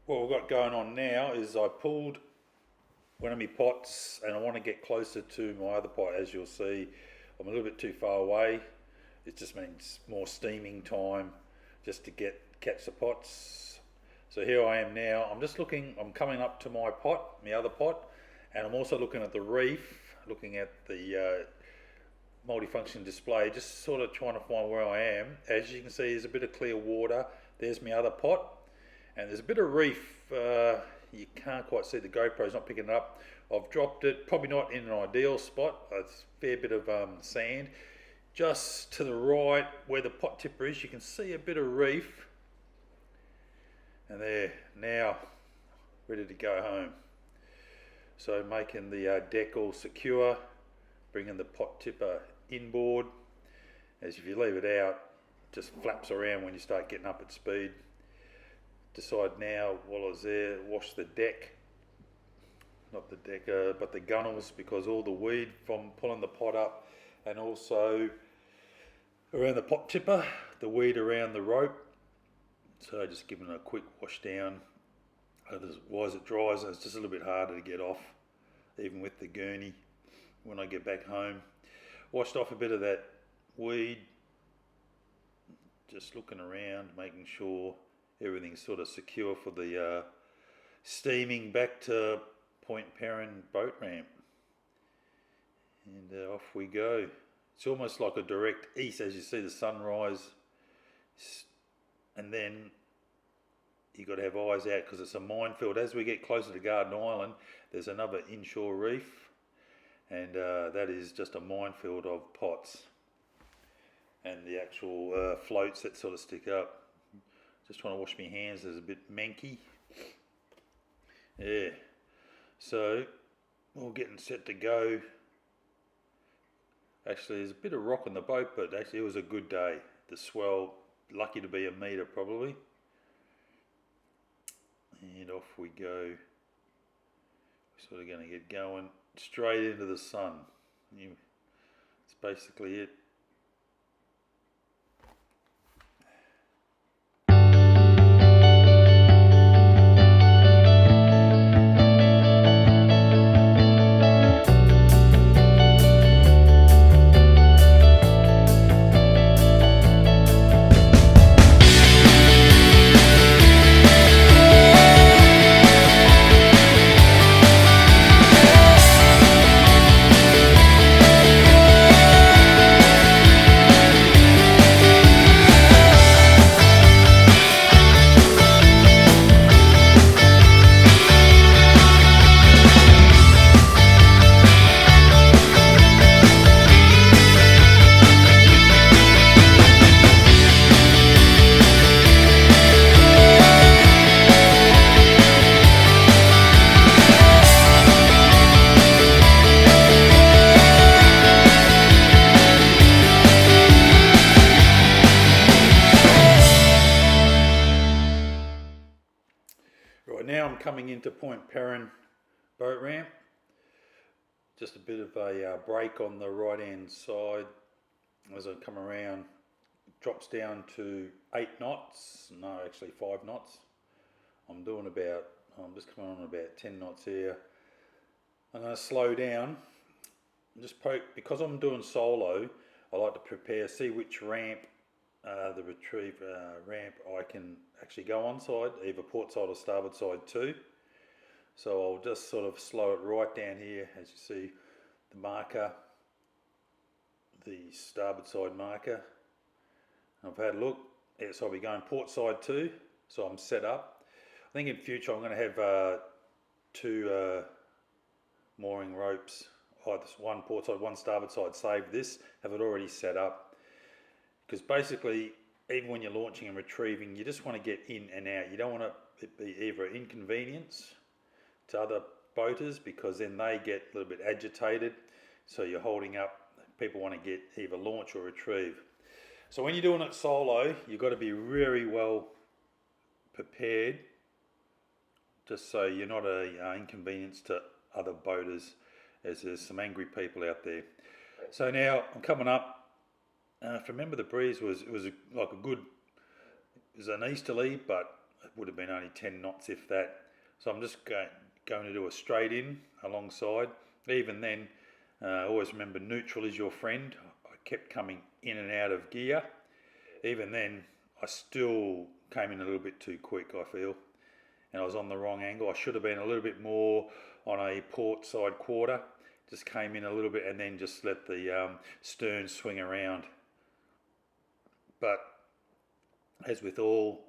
what we've got going on now is I pulled one of my pots and I want to get closer to my other pot. As you'll see, I'm a little bit too far away. It just means more steaming time just to catch the pots. So here I am now. I'm coming up to my pot, my other pot, and I'm also looking at the reef, looking at the multifunction display, just sort of trying to find where I am. As you can see, there's a bit of clear water. There's my other pot, and there's a bit of reef. You can't quite see, the GoPro's not picking it up. I've dropped it, probably not in an ideal spot. It's a fair bit of sand. Just to the right where the pot tipper is, you can see a bit of reef. And there, now ready to go home. So making the deck all secure, bringing the pot tipper inboard. As if you leave it out, it just flaps around when you start getting up at speed. Decide now, while I was there, wash the deck, not the deck, but the gunnels, because all the weed from pulling the pot up, and also around the pot tipper, the weed around the rope. So just giving it a quick wash down. Otherwise it dries and it's just a little bit harder to get off, even with the gurney when I get back home. Washed off a bit of that weed, just looking around, making sure everything's sort of secure for the steaming back to Point Perrin boat ramp. And off we go. It's almost like a direct east as you see the sunrise, and then you got to have eyes out because it's a minefield. As we get closer to Garden Island, there's another inshore reef, and that is just a minefield of pots and the actual floats that sort of stick up. Just trying to wash my hands, there's a bit manky. Yeah, so we're getting set to go. Actually, there's a bit of rock on the boat, but actually it was a good day. The swell, lucky to be a metre probably. And off we go. Sort of going to get going straight into the sun. It's basically it. Right, now I'm coming into Point Perrin boat ramp. Just a bit of a break on the right hand side. As I come around, it drops down to 8 knots, no actually 5 knots. I'm just coming on about 10 knots here. I'm going to slow down and just because I'm doing solo, I like to prepare, see which ramp, the retrieve ramp I can actually go on side, either port side or starboard side too. So I'll just sort of slow it right down here, as you see the marker, the starboard side marker. I've had a look, so I'll be going port side too, so I'm set up. I think in future I'm going to have 2 mooring ropes, either one port side, one starboard side. Save this, have it already set up. Because basically, even when you're launching and retrieving, you just want to get in and out. You don't want to be either an inconvenience to other boaters, because then they get a little bit agitated. So you're holding up, people want to get either launch or retrieve. So when you're doing it solo, you've got to be very well prepared, just so you're not an inconvenience to other boaters, as there's some angry people out there. So now I'm coming up. If I remember, the breeze was an easterly, but it would have been only 10 knots if that. So I'm just going to do a straight in alongside. Even then, always remember neutral is your friend. I kept coming in and out of gear. Even then, I still came in a little bit too quick, I feel. And I was on the wrong angle. I should have been a little bit more on a port side quarter. Just came in a little bit and then just let the stern swing around. But as with all,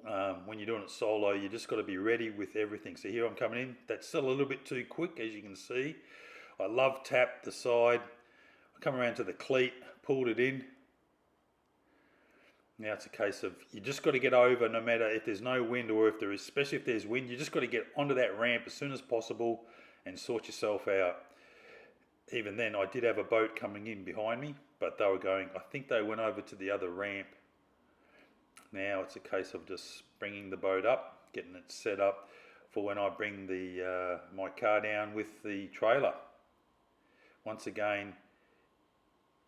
when you're doing it solo, you just got to be ready with everything. So here I'm coming in. That's still a little bit too quick, as you can see. I love tapped the side. I come around to the cleat, pulled it in. Now it's a case of you just got to get over, no matter if there's no wind or if there is, especially if there's wind, you just got to get onto that ramp as soon as possible and sort yourself out. Even then, I did have a boat coming in behind me, but they were going, I think they went over to the other ramp. Now it's a case of just bringing the boat up, getting it set up for when I bring the my car down with the trailer. Once again,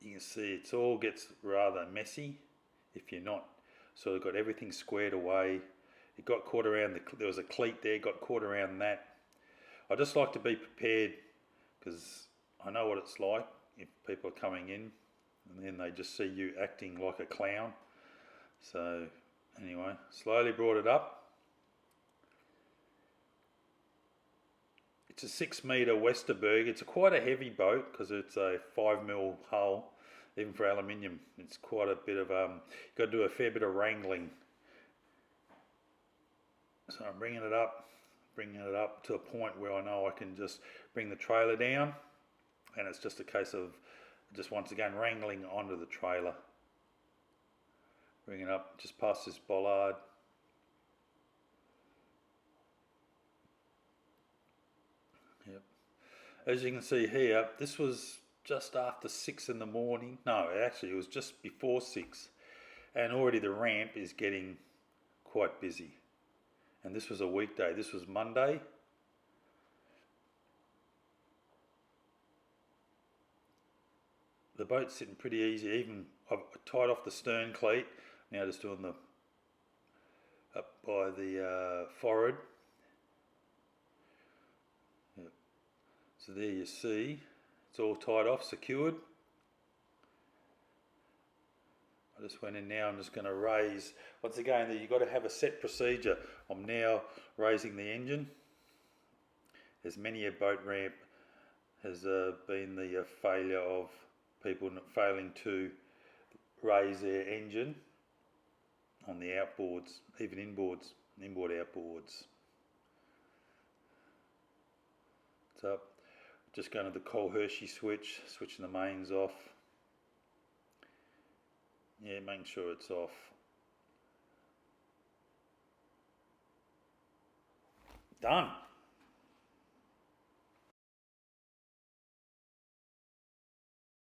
you can see it all gets rather messy if you're not sort of got everything squared away. It got caught around, there was a cleat there, got caught around that. I just like to be prepared because I know what it's like if people are coming in and then they just see you acting like a clown. So anyway, slowly brought it up. It's a 6 metre Westerberg. It's quite a heavy boat because it's a 5mm hull. Even for aluminium, it's quite a bit of you've got to do a fair bit of wrangling. So I'm bringing it up to a point where I know I can just bring the trailer down, and it's just a case of just once again wrangling onto the trailer. Bring it up just past this bollard. Yep. As you can see here, this was just after 6 in the morning. No, actually it was just before 6, and already the ramp is getting quite busy. And this was a weekday. This was Monday. The boat's sitting pretty easy. Even I've tied off the stern cleat. Now just doing the up by the forward. Yep. So there you see, it's all tied off, secured. I just went in now. I'm just going to raise. Once again, you've got to have a set procedure. I'm now raising the engine. As many a boat ramp has been the failure of people failing to raise their engine on the outboards, even inboards, inboard outboards. So just going to the Cole Hershey switch, switching the mains off. Yeah, making sure it's off. Done.